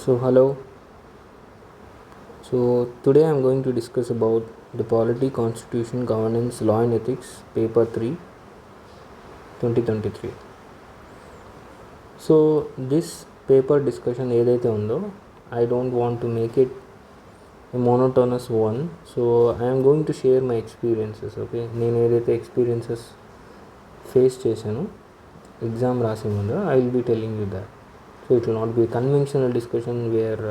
So hello. So today I am going to discuss about the Polity, Constitution, Governance, Law and Ethics, Paper 3, 2023. So this paper discussion ఏదైతే ఉందో I don't want to make it a monotonous one. So I am going to share my experiences. Okay, నేను ఏదైతే experiences face చేశాను exam రాసే ముందు I will be telling you that. So it will not be a conventional discussion where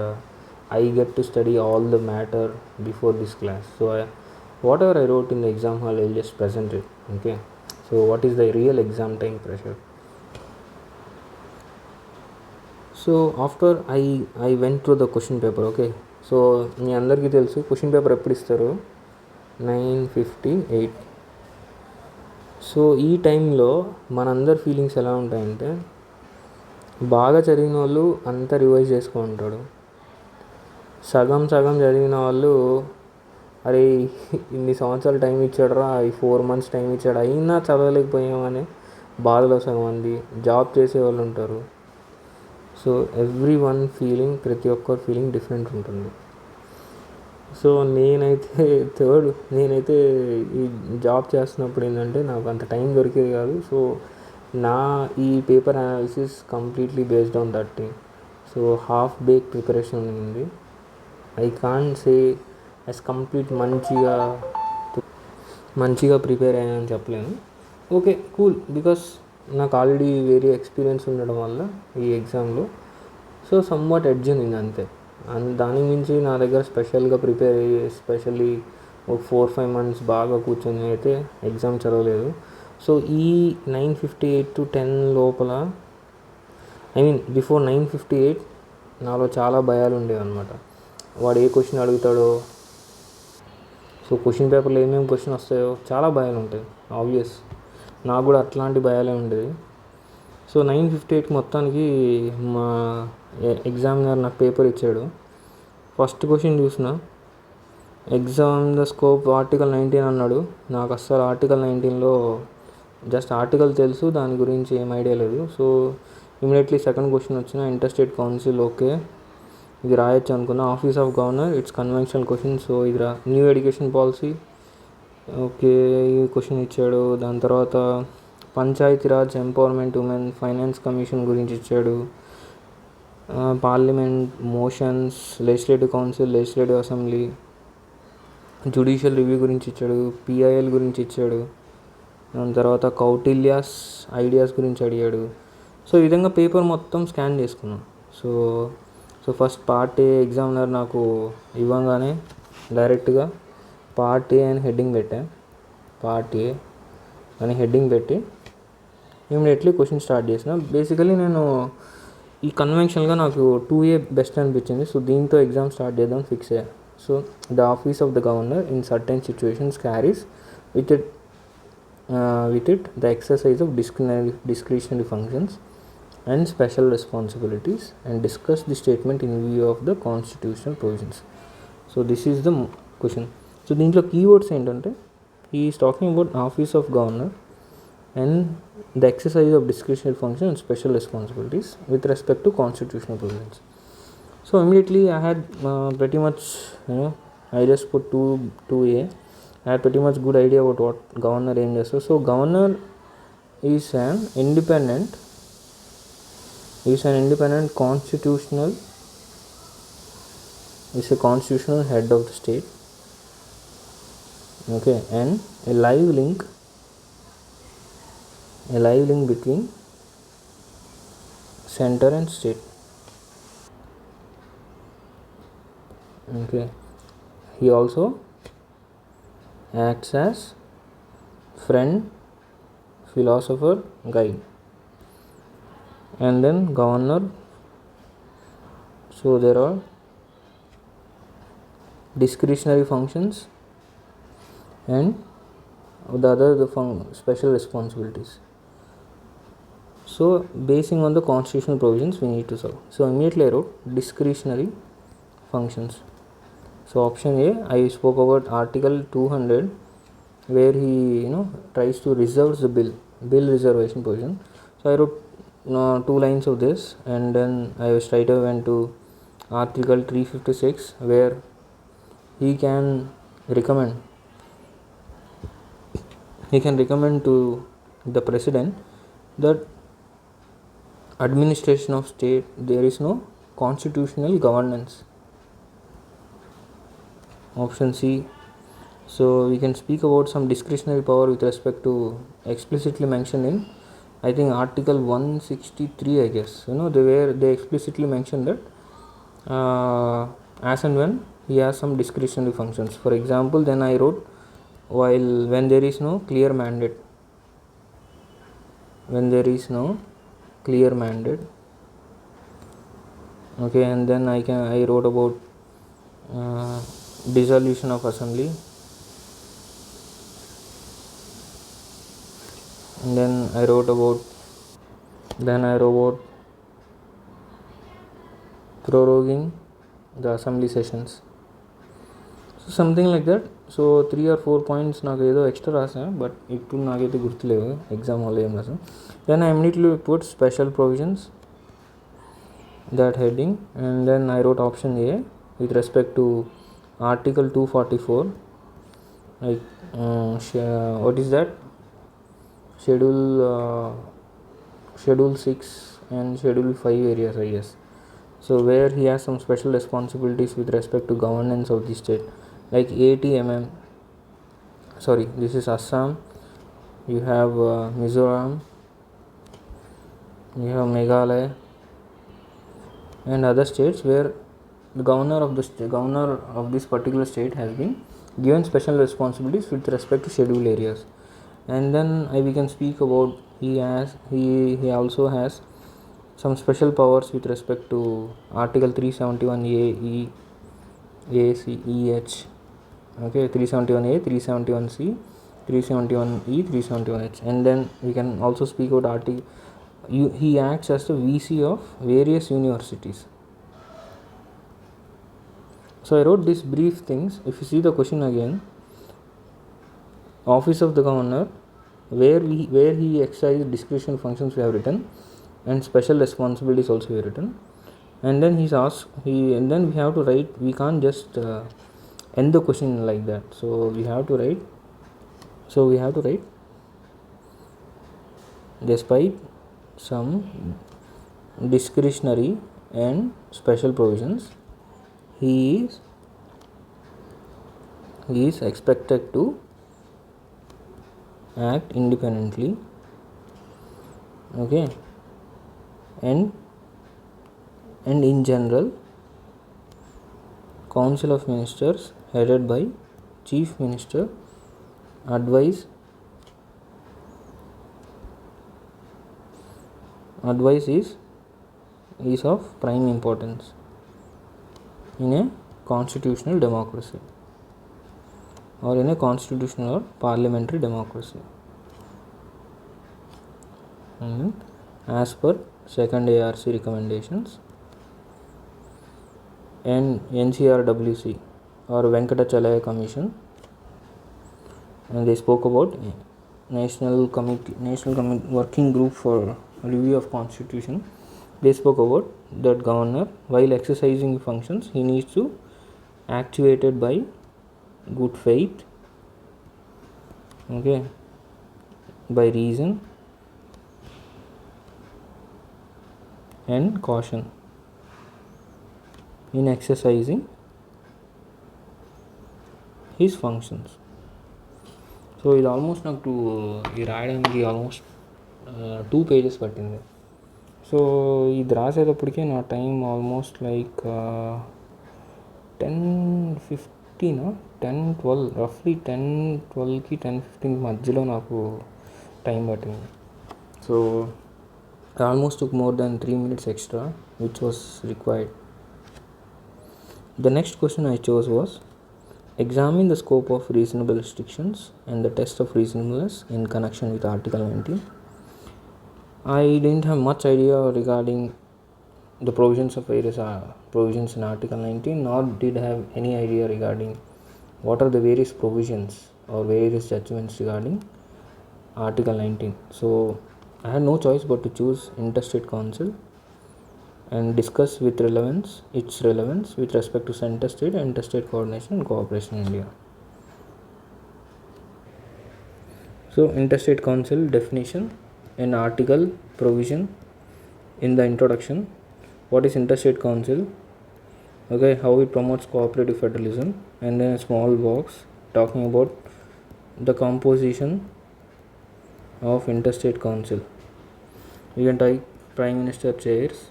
I get to study all the matter before this class. So whatever I wrote in the exam hall, I'll just present it. Okay. So what is the real exam time pressure? So after I went through the question paper. Okay. So మీ అందరికీ తెలుసు question paper ఎప్పుడు ఇస్తారు 9:58. So ఈ టైంలో మనందరి feelings ఎలా ఉంటాయంటే బాగా చదివిన వాళ్ళు అంతా రివైజ్ చేసుకుంటాడు, సగం చదివిన వాళ్ళు అరే ఇన్ని సంవత్సరాలు టైం ఇచ్చాడురా, ఈ 4 months టైం ఇచ్చాడు అయినా చదవలేకపోయామని బాధలో సగం మంది జాబ్ చేసే వాళ్ళు ఉంటారు. సో ఎవ్రీ వన్ ఫీలింగ్, ప్రతి ఒక్కరి ఫీలింగ్ డిఫరెంట్ ఉంటుంది. సో నేనైతే ఈ జాబ్ చేస్తున్నప్పుడు ఏంటంటే నాకు అంత టైం దొరికేది కాదు. సో నా ఈ paper analysis completely based on that thing. So half bake preparation ఉంది. I can't say as complete మంచిగా ప్రిపేర్ అయ్యానని చెప్పలేను. ఓకే కూల్, బికాస్ నాకు ఆల్రెడీ వేరే ఎక్స్పీరియన్స్ ఉండడం వల్ల ఈ ఎగ్జామ్లో సో సమ్వాట్ ఎడ్జ్ ఉంది అంతే. దాని మించి నా దగ్గర స్పెషల్గా ప్రిపేర్ అయ్యి స్పెషల్లీ ఒక 4-5 months బాగా కూర్చొని అయితే ఎగ్జామ్ చదవలేదు. సో ఈ 9:58 to 10 లోపల బిఫోర్ 9:58 నాలో చాలా భయాలు ఉండేవి అనమాట. వాడు ఏ క్వశ్చన్ అడుగుతాడో, సో క్వశ్చన్ పేపర్లో ఏమేమి క్వశ్చన్ వస్తాయో చాలా భయాలు ఉంటాయి. ఆబ్వియస్ నాకు కూడా అట్లాంటి భయాలే ఉండేది. సో 9:58 మొత్తానికి మా ఎగ్జామినర్ నాకు పేపర్ ఇచ్చాడు. ఫస్ట్ క్వశ్చన్ చూసిన ఎగ్జామ్ ద స్కోప్ ఆర్టికల్ 19 అన్నాడు. నాకు అస్సలు ఆర్టికల్ 19లో జస్ట్ ఆర్టికల్ తెలుసు, దాని గురించి ఏం ఐడియా లేదు. సో ఇమీడియట్లీ సెకండ్ క్వశ్చన్ వచ్చిన ఇంటర్స్టేట్ కౌన్సిల్. ఓకే ఇది రాయొచ్చు అనుకున్నా. Office of governor, it's conventional question. So ఇది న్యూ ఎడ్యుకేషన్ పాలసీ. ఓకే ఈ క్వశ్చన్ ఇచ్చాడు. దాని తర్వాత Panchayati Raj, empowerment, women, finance commission గురించి ఇచ్చాడు. Parliament, motions, legislative council, legislative assembly, judicial review గురించి ఇచ్చాడు. పిఐఎల్ గురించి ఇచ్చాడు. దాని తర్వాత కౌటిల్యాస్ ఐడియాస్ గురించి అడిగాడు. సో ఈ విధంగా పేపర్ మొత్తం స్కాన్ చేసుకున్నాను. So first part A examiner నాకు ఇవ్వగానే డైరెక్ట్గా పార్ట్ ఏ అని హెడ్డింగ్ పెట్టాను. పార్ట్ ఏ అని హెడ్డింగ్ పెట్టి ఇమీడియట్లీ క్వశ్చన్ స్టార్ట్ చేసిన. బేసికలీ నేను ఈ కన్వెన్షనల్గా నాకు 2A బెస్ట్ అనిపించింది. సో దీంతో ఎగ్జామ్ స్టార్ట్ చేద్దాం ఫిక్స్ అయ్యా. So the office of the governor in certain situations carries with it the exercise of discretionary functions and special responsibilities and discuss the statement in view of the constitutional provisions. So this is the question. So దీంట్లో keywords ఏంటంటే he is talking about office of governor and the exercise of discretionary function and special responsibilities with respect to constitutional provisions. So immediately I had pretty much I just put 2A. I had pretty much good idea about what governor ఏం చేస్తారు. So governor is an independent constitutional head of the state. Okay, and a live link between center and state. Okay, he also acts as friend, philosopher, guide. And then governor, so there are discretionary functions and the special responsibilities. So basing on the constitutional provisions we need to solve. So immediately I wrote discretionary functions. So option A, I spoke about article 200 where he tries to reserve the bill reservation provision. So I wrote 2 lines of this, and then I straight away went to Article 356, where he can recommend to the president that administration of state there is no constitutional governance. Option C. So we can speak about some discretionary power with respect to explicitly mentioned in, I think, Article 163, I guess. They explicitly mentioned that as and when he has some discretionary functions. For example, then I wrote, when there is no clear mandate. Okay, and then I wrote about dissolution of assembly, and then I wrote about proroguing the assembly sessions. So something like that. So 3 or 4 points నాకు ఏదో extra రాసా, but ఇప్పుడు నాకైతే గుర్తులేవు, exam వల్ల ఏం రాసా. Then I immediately put special provisions, that heading, and then I wrote option A with respect to Article 244, like what is that, schedule 6 and schedule 5 areas, I guess. So where he has some special responsibilities with respect to governance of the state, like ATMM, sorry, this is Assam, you have Mizoram, you have Meghalaya and other states, where the governor of this particular state has been given special responsibilities with respect to scheduled areas. And then we can speak about he also has some special powers with respect to Article 371A, E, A, C, E, H. Okay, 371A, 371C, 371E, 371H. And then we can also speak about he acts as the VC of various universities. So I wrote these brief things. If you see the question again, office of the governor, where he exercises discretion functions, we have written, and special responsibilities also we have written. And then he's asked, and then we have to write. We can't just end the question like that. So we have to write. Despite some discretionary and special provisions, he is expected to act independently, okay, and in general, council of ministers headed by chief minister advice is of prime importance in a constitutional democracy, or in a constitutional or parliamentary democracy, and as per second ARC recommendations and NCRWC or Venkatachalaya Commission, and they spoke about National Working Group for Review of Constitution. They spoke about that governor, while exercising functions, he needs to actuated by good faith, okay, by reason and caution in exercising his functions. So ఇది almost నాకు ఇది రాయడానికి almost 2 pages పట్టింది. So ఇది రాసేటప్పటికే నా time almost like 10-12 రఫ్లీ 10-12కి 10-15 మధ్యలో నాకు time పట్టింది. So almost took more than 3 minutes extra, which was required. The next question I chose was, examine the scope of reasonable restrictions and the test of reasonableness in connection with Article 19. I didn't have much idea regarding the provisions of various provisions in Article 19, nor did have any idea regarding what are the various provisions or various judgments regarding Article 19. So I had no choice but to choose interstate council and discuss with relevance its relevance with respect to center state and interstate coordination and cooperation in India. So interstate council definition and article provision in the introduction. What is interstate council? Okay, how it promotes cooperative federalism, and then a small box talking about the composition of interstate council. You can type prime minister chairs,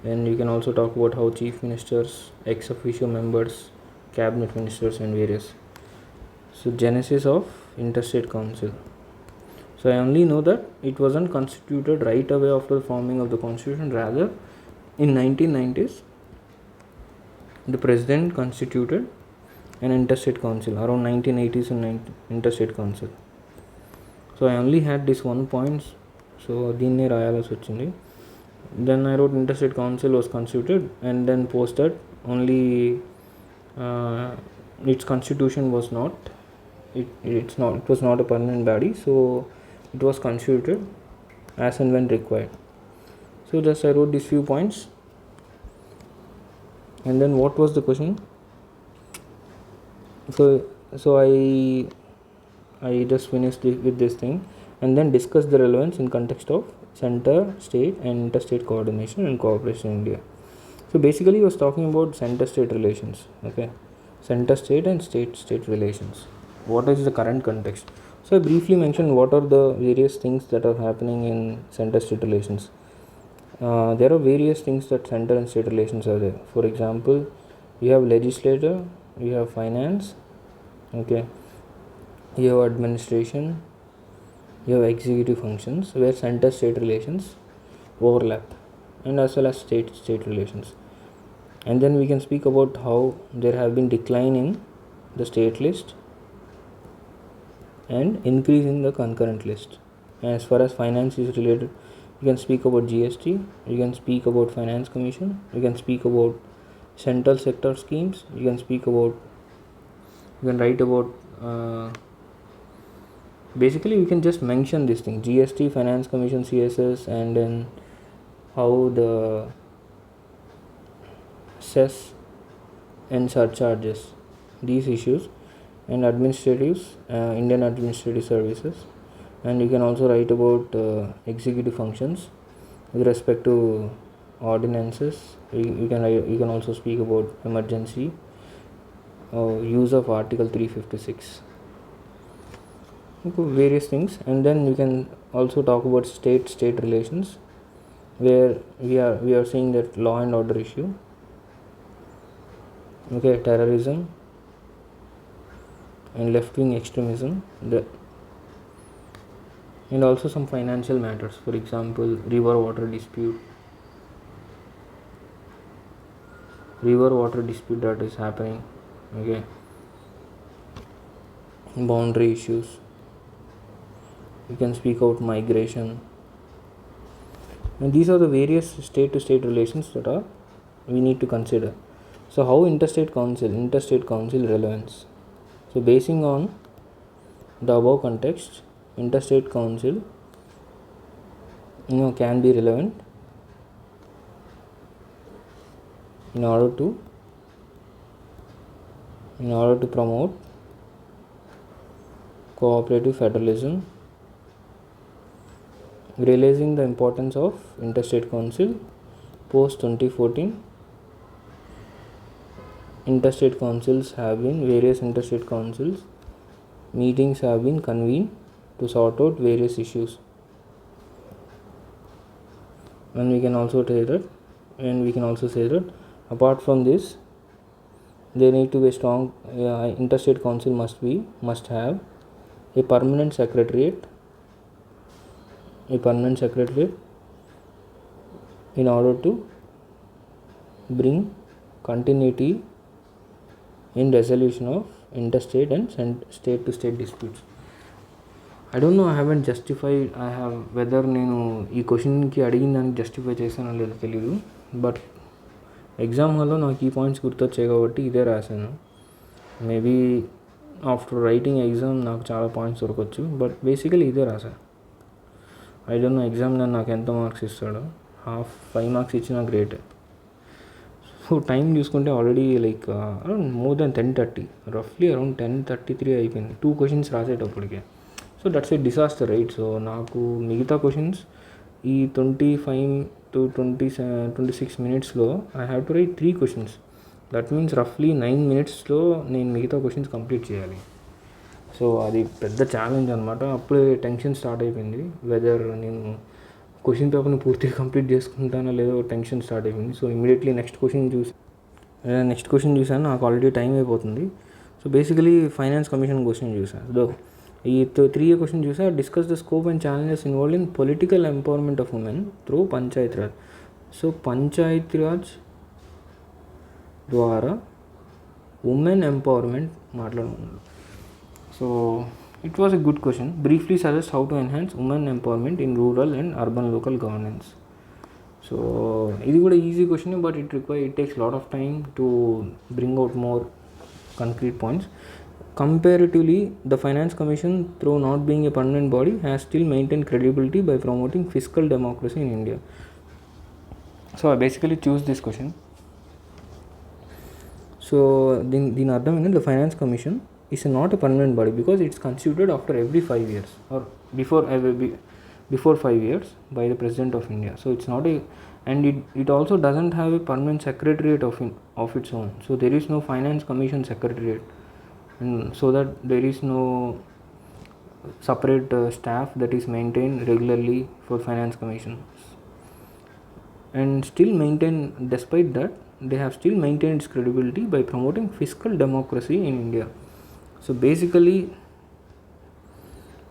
and you can also talk about how chief ministers, ex officio members, cabinet ministers, and various. So genesis of interstate council. So I only know that it wasn't constituted right away after the forming of the constitution. Rather, in 1990s, the president constituted an interstate council around 1980s and interstate council. So I only had this one point, so దీన్ని రాయాల్సి వచ్చింది. Then I wrote interstate council was constituted, and then posted only its constitution was not it was not a permanent body, so it was constituted as and when required. So just I wrote these few points, and then what was the question? So I just finished with this thing, and then discuss the relevance in context of center, state, and interstate coordination and cooperation in India. So basically he was talking about center state relations. Okay, center state and state relations. What is the current context? So I briefly mentioned what are the various things that are happening in center state relations. There are various things that center and state relations are there. For example, you have legislature, you have finance, okay, you have administration, you have executive functions where center state relations overlap, and as well as state relations. And then we can speak about how there have been decline in the state list and increase in the concurrent list. And as far as finance is related, you can speak about GST, you can speak about finance commission, you can speak about central sector schemes, you can write about basically we can just mention this thing: GST, finance commission, CSS, and then how the cess and surcharges, these issues, and administratives, Indian administrative services. And you can also write about executive functions with respect to ordinances. You can also speak about emergency, use of article 356, various things. And then you can also talk about state relations, where we are seeing that law and order issue, okay, terrorism and left-wing extremism, and also some financial matters. For example, river water dispute that is happening, okay, boundary issues. You can speak out migration, and these are the various state to state relations that we need to consider. So how interstate council relevance? So basing on the above context, interstate council can be relevant in order to promote cooperative federalism. Realizing the importance of interstate council post 2014, various interstate councils meetings have been convened to sort out various issues. And we can also say that apart from this, there need to be a strong interstate council must have a permanent secretariat in order to bring continuity in resolution of interstate and state to state disputes. I don't know, I haven't justified whether నేను ఈ క్వశ్చన్కి అడిగిన దానికి justify చేశానో లేదో తెలియదు. But exam హాల్లో నాకు ఈ పాయింట్స్ గుర్తొచ్చాయి కాబట్టి ఇదే రాశాను. మేబీ ఆఫ్టర్ రైటింగ్ ఎగ్జామ్ నాకు చాలా పాయింట్స్ దొరకవచ్చు, బట్ బేసికలీ ఇదే రాశాను. ఐ డోంట్ నో ఎగ్జామ్ నాకు ఎంత మార్క్స్ ఇస్తాడో. హాఫ్ 5 మార్క్స్ ఇచ్చినా గ్రేట్. సో టైం చూసుకుంటే already like around more than 10:30, రఫ్లీ అరౌండ్ 10:33 అయిపోయింది 2 క్వశ్చన్స్ రాసేటప్పటికే. So that's a disaster, right? So నాకు మిగతా క్వశ్చన్స్ ఈ 25 to 26 మినిట్స్లో I have to write 3 questions. That means రఫ్లీ 9 మినిట్స్లో నేను మిగతా క్వశ్చన్స్ కంప్లీట్ చేయాలి. సో అది పెద్ద ఛాలెంజ్ అనమాట. అప్పుడే టెన్షన్ స్టార్ట్ అయిపోయింది, వెదర్ నేను క్వశ్చన్ పేపర్ని పూర్తిగా కంప్లీట్ చేసుకుంటానో లేదో టెన్షన్ స్టార్ట్ అయిపోయింది. సో ఇమీడియట్లీ నెక్స్ట్ క్వశ్చన్ చూసాను, నాకు ఆల్రెడీ టైం అయిపోతుంది. So basically finance commission question చూసాను. సో ఈ 3 క్వశ్చన్ చూసా. Discuss the scope and challenges involve in political empowerment of women through panchayat raj. So panchayat raj ద్వారా ఉమెన్ ఎంపవర్మెంట్ మాట్లాడుకున్నాడు. So it was a good question. Briefly suggest how to enhance women empowerment in rural and urban local governance. So ఇది కూడా easy question, but it takes lot of time to bring out more concrete points. Comparatively, the Finance Commission, though not being a permanent body, has still maintained credibility by promoting fiscal democracy in India. So I basically choose this question. So దీని అర్థం ఏంటంటే the Finance Commission is not a permanent body because it's constituted after every 5 years or before 5 years by the President of India. So it's not a, and it also doesn't have a permanent secretariat of its own. So there is no Finance Commission secretariat, and so that there is no separate staff that is maintained regularly for Finance Commission. And still maintain, despite that, they have still maintained its credibility by promoting fiscal democracy in India. So basically,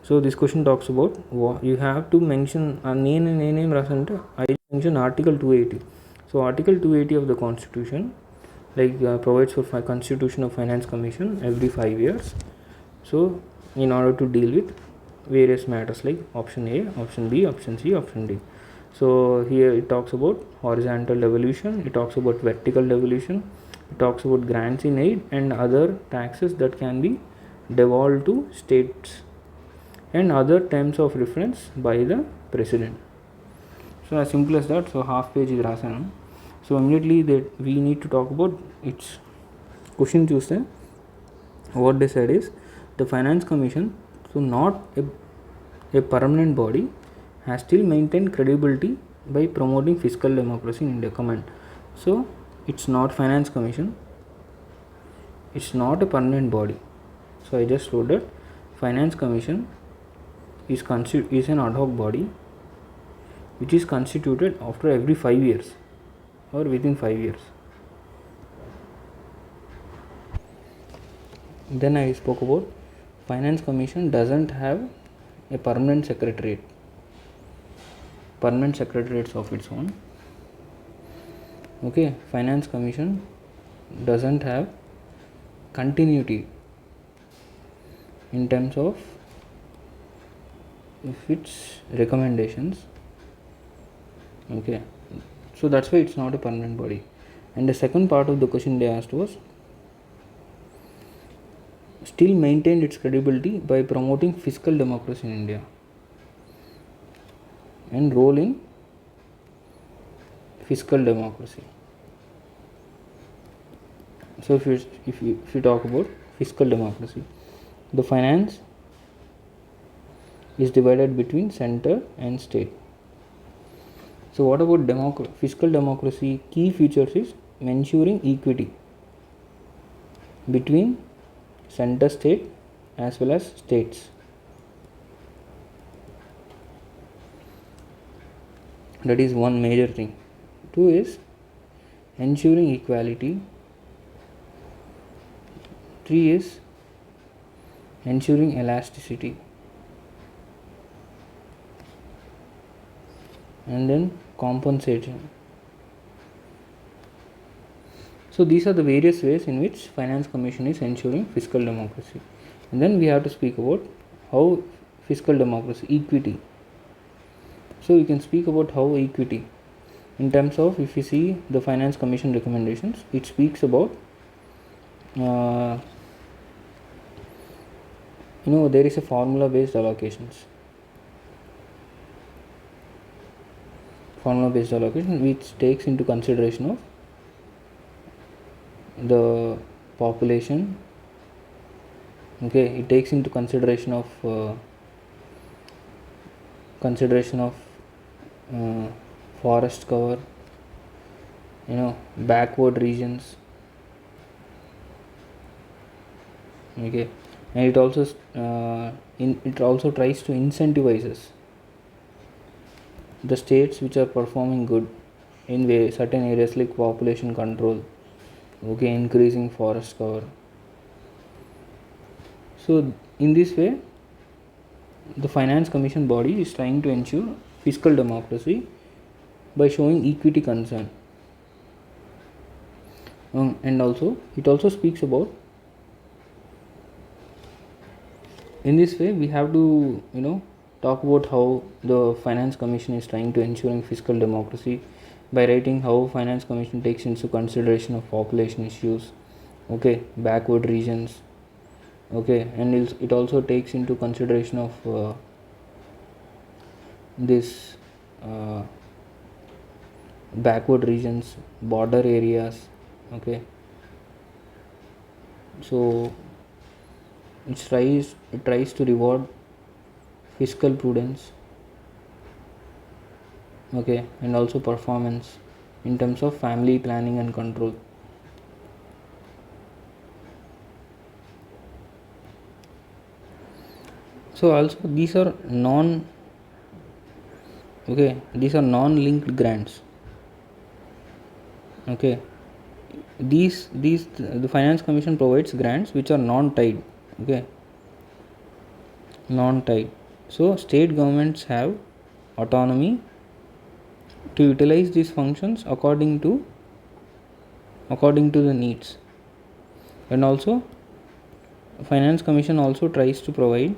so this question talks about you have to mention name rasante I mention article 280. So article 280 of the constitution provides for constitution of Finance Commission every 5 years. So in order to deal with various matters like option A, option B, option C, option D. So here it talks about horizontal devolution, it talks about vertical devolution, it talks about grants in aid and other taxes that can be devolved to states and other terms of reference by the president. So as simple as that. So half page is rasanu. So immediately that we need to talk about its question. Choose what they said is the Finance Commission, so not a permanent body, has still maintained credibility by promoting fiscal democracy in India. Comment. So it's not Finance Commission, it's not a permanent body. So I just wrote that Finance Commission is an ad hoc body which is constituted after every 5 years or within 5 years. Then I spoke about Finance Commission doesn't have a permanent secretariats of its own. Okay, Finance Commission doesn't have continuity in terms of its recommendations. Okay, so that's why it's not a permanent body. And the second part of the question they asked was still maintained its credibility by promoting fiscal democracy in India and role in fiscal democracy. So if you talk about fiscal democracy, the finance is divided between center and state. So what about fiscal democracy? Key features is ensuring equity between center state as well as states. That is one major thing. 2 is ensuring equality. 3 is ensuring elasticity. And then compensation. So these are the various ways in which Finance Commission is ensuring fiscal democracy. And then we have to speak about how fiscal democracy, equity. So you can speak about how equity in terms of, if you see the Finance Commission recommendations, it speaks about there is a formula based allocations. formula based allocation, which takes into consideration of the population. Okay, it takes into consideration of forest cover, backward regions. Okay, and it also tries to incentivizes the states which are performing good in certain areas like population control, okay, increasing forest cover. So in this way, the finance commission body is trying to ensure fiscal democracy by showing equity concern. And also it also speaks about, in this way we have to talk about how the finance commission is trying to ensuring fiscal democracy by writing how finance commission takes into consideration of population issues, okay, backward regions, okay, and it also takes into consideration of this backward regions, border areas, okay. So it tries to reward fiscal prudence, okay, and also performance in terms of family planning and control. So also these are non-linked grants, okay. These the finance commission provides grants which are non-tied, okay, non-tied. So state governments have autonomy to utilize these functions according to the needs. And also finance commission also tries to provide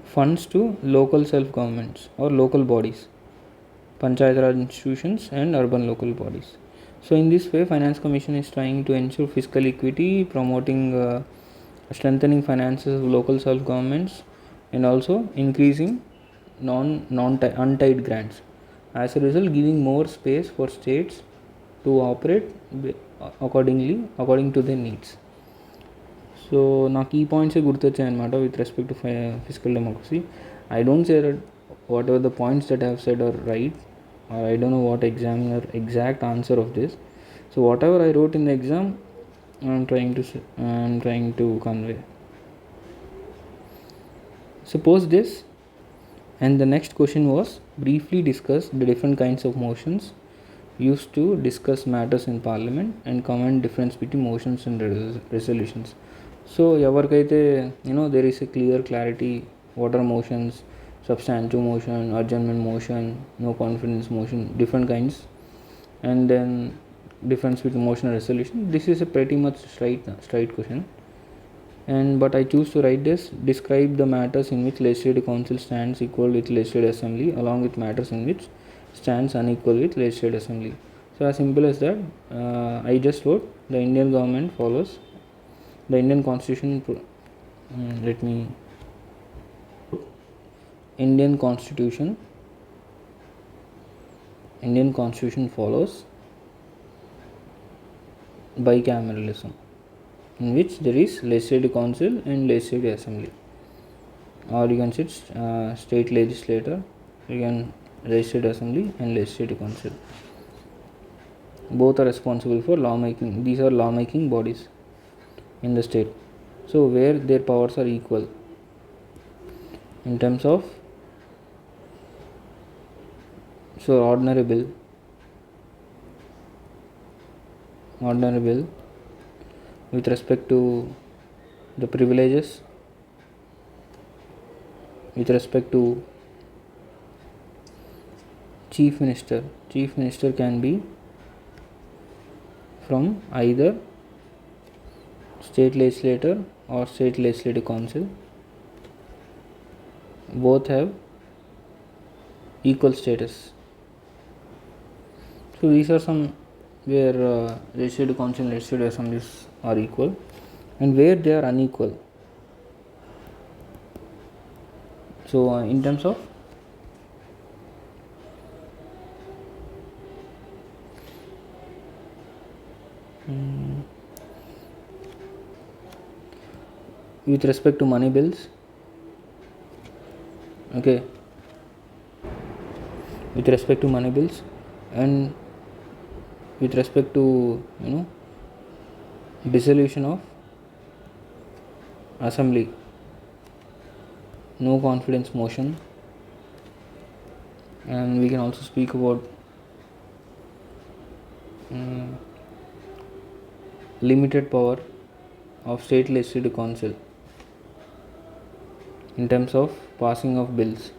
funds to local self governments or local bodies, panchayat raj institutions and urban local bodies. So in this way, finance commission is trying to ensure fiscal equity, promoting strengthening finances of local self governments, and also increasing untied grants. As a result, giving more space for states to operate according to their needs. So నాకు ఈ పాయింట్సే గుర్తొచ్చాయి అనమాట with respect to physical democracy. I don't say that whatever the points that have said are right, or I don't know what examiner exact answer of this. So whatever I wrote in the exam, I'm trying to convey. Suppose this, and the next question was briefly discuss the different kinds of motions used to discuss matters in parliament and comment difference between motions and resolutions. So ఎవరికైతే there is a clear clarity what are motions, substantive motion, adjournment motion, no confidence motion, different kinds, and then difference between motion and resolution. This is a pretty much straight question, but I choose to write this: describe the matters in which legislative council stands equal with legislative assembly along with matters in which stands unequal with legislative assembly. So as simple as that, I just wrote the Indian government follows the Indian constitution. Indian constitution follows bicameralism, in which there is legislative council and legislative assembly, or you can say state legislature, you can legislative assembly and legislative council. Both are responsible for lawmaking. These are lawmaking bodies in the state, so where their powers are equal in terms of ordinary bill with respect to the privileges, with respect to chief minister can be from either state legislature or state legislative council. Both have equal status. So these are some where legislative council and legislative assemblies are equal, and where they are unequal. So in terms of With respect to money bills, okay, with respect to money bills, and with respect to dissolution of assembly, no confidence motion, and we can also speak about limited power of state legislative council in terms of passing of bills.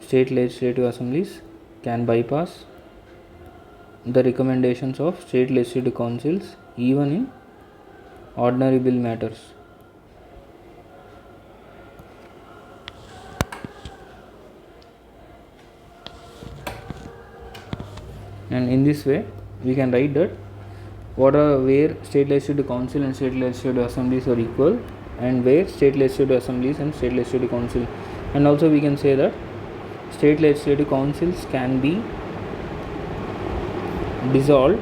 State legislative assemblies can bypass the recommendations of state legislative councils even in ordinary bill matters. And in this way we can write that where state legislative council and state legislative assemblies are equal, and where state legislative assemblies and state legislative council, and also we can say that state legislative councils can be dissolved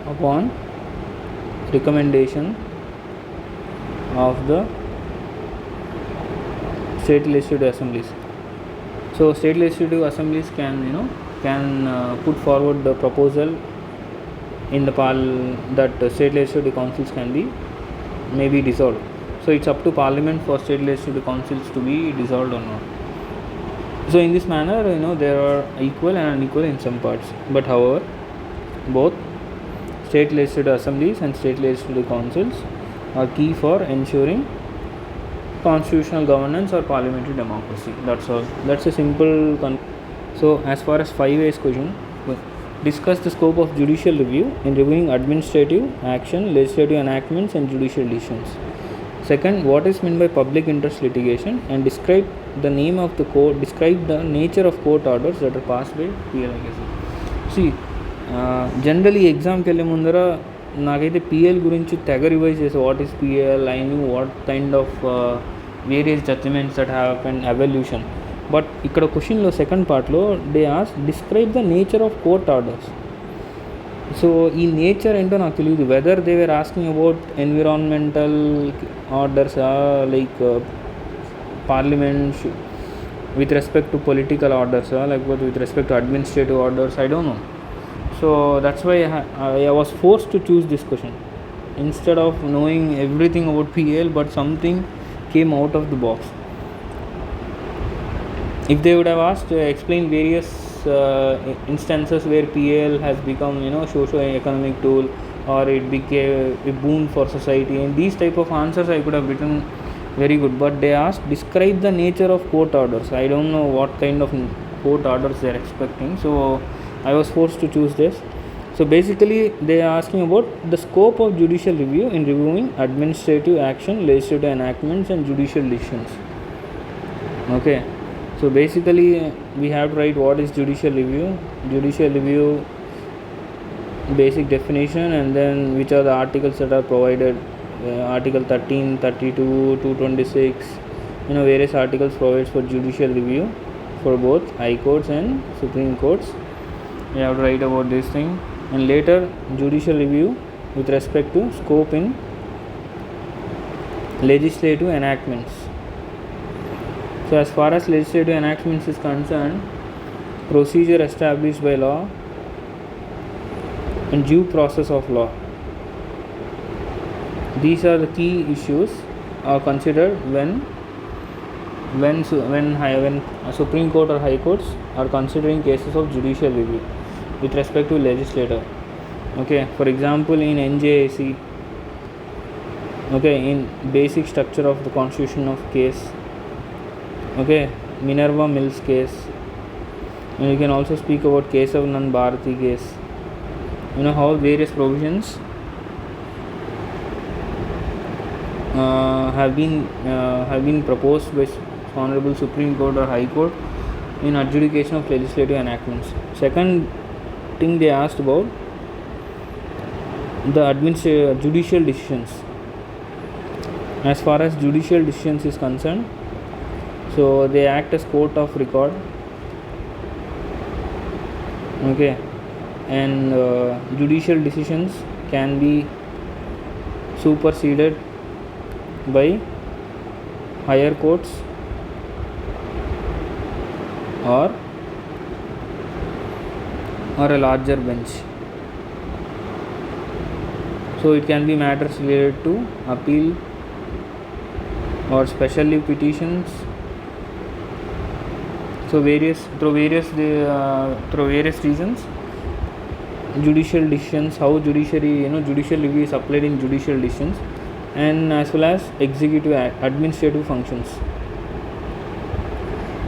upon recommendation of the state legislative assemblies. So state legislative assemblies can put forward the proposal in the that state legislative councils can be maybe dissolved. So it's up to parliament for state legislative councils to be dissolved or not. So in this manner they are equal and unequal in some parts, but however both state legislative assemblies and state legislative councils are key for ensuring constitutional governance or parliamentary democracy. That's all. That's a simple so as far as 5A's question, discuss the scope of judicial review in reviewing administrative action, legislative enactments and judicial decisions. Second, what is meant by public interest litigation, and describe the name of the court, describe the nature of court orders that are passed by PL. See, generally exam కెళ్ళే ముందర నాకైతే PL గురించి తెగ revise చేసే what is PL, I knew what kind of various judgments that happen, evolution. But ఇక్కడ క్వశ్చన్లో second పార్ట్లో they ask describe the nature of court orders. So ఈ నేచర్ ఏంటో నాకు తెలియదు, whether they were asking about environmental orders like parliament with respect to political orders లేకపోతే with respect to administrative orders, I don't know. So that's why I was forced to choose this question instead of knowing everything about PL, but something came out of the box. If they would have asked explain various instances where PL has become socio-economic tool or it became a boon for society, and these type of answers I could have written very good, but they asked describe the nature of court orders. I don't know what kind of court orders they are expecting, so I was forced to choose this. So basically they are asking about the scope of judicial review in reviewing administrative action, legislative enactments and judicial decisions. Okay, so basically we have to write what is judicial review, basic definition, and then which are the articles that are provided, article 13, 32, 226, various articles provides for judicial review for both high courts and supreme courts. We have to write about this thing, and later judicial review with respect to scope in legislative enactments. So as far as legislative enactments is concerned, procedure established by law and due process of law, these are the key issues are considered when Supreme Court or High Courts are considering cases of judicial review with respect to legislator. Okay, for example in NJAC, okay, in basic structure of the constitution of case, okay, Minerva Mills case, and you can also speak about case of Nand Bharati case. How various provisions have been proposed by Honorable Supreme Court or High Court in adjudication of legislative enactments. Second thing they asked about the judicial decisions. As far as judicial decisions is concerned, so they act as court of record Okay, and judicial decisions can be superseded by higher courts or a larger bench. So it can be matters related to appeal or specially petitions. So through various reasons, judicial decisions, how judicial review is applied in judicial decisions, and as well as administrative functions.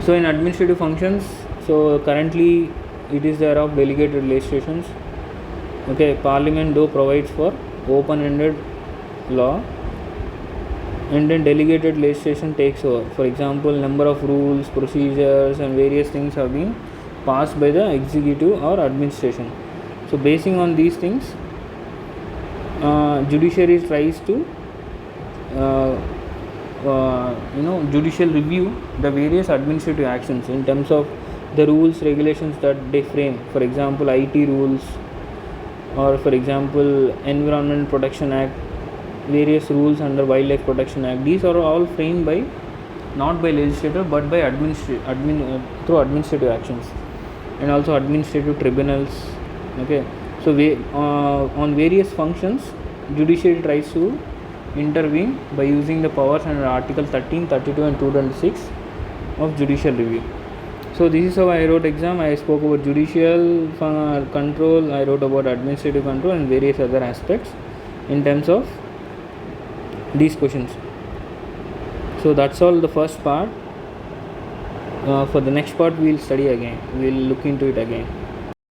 So in administrative functions, so currently it is there of delegated legislations. Okay, Parliament though provides for open-ended law, and then delegated legislation takes over. For example, number of rules, procedures, and various things have been passed by the executive or administration. So basing on these things, judiciary tries to judicial review the various administrative actions in terms of the rules, regulations that they frame. For example, IT rules, or for example, Environment Protection Act, various rules under Wildlife Protection Act. These are all framed by not by legislature but by through administrative actions, and also administrative tribunals. Okay, so on various functions, judiciary tries to intervene by using the powers under Article 13, 32 and 226 of judicial review. So this is how I wrote exam. I spoke about judicial control, I wrote about administrative control and various other aspects in terms of these questions. So that's all the first part. For the next part, we'll study again. We'll look into it again.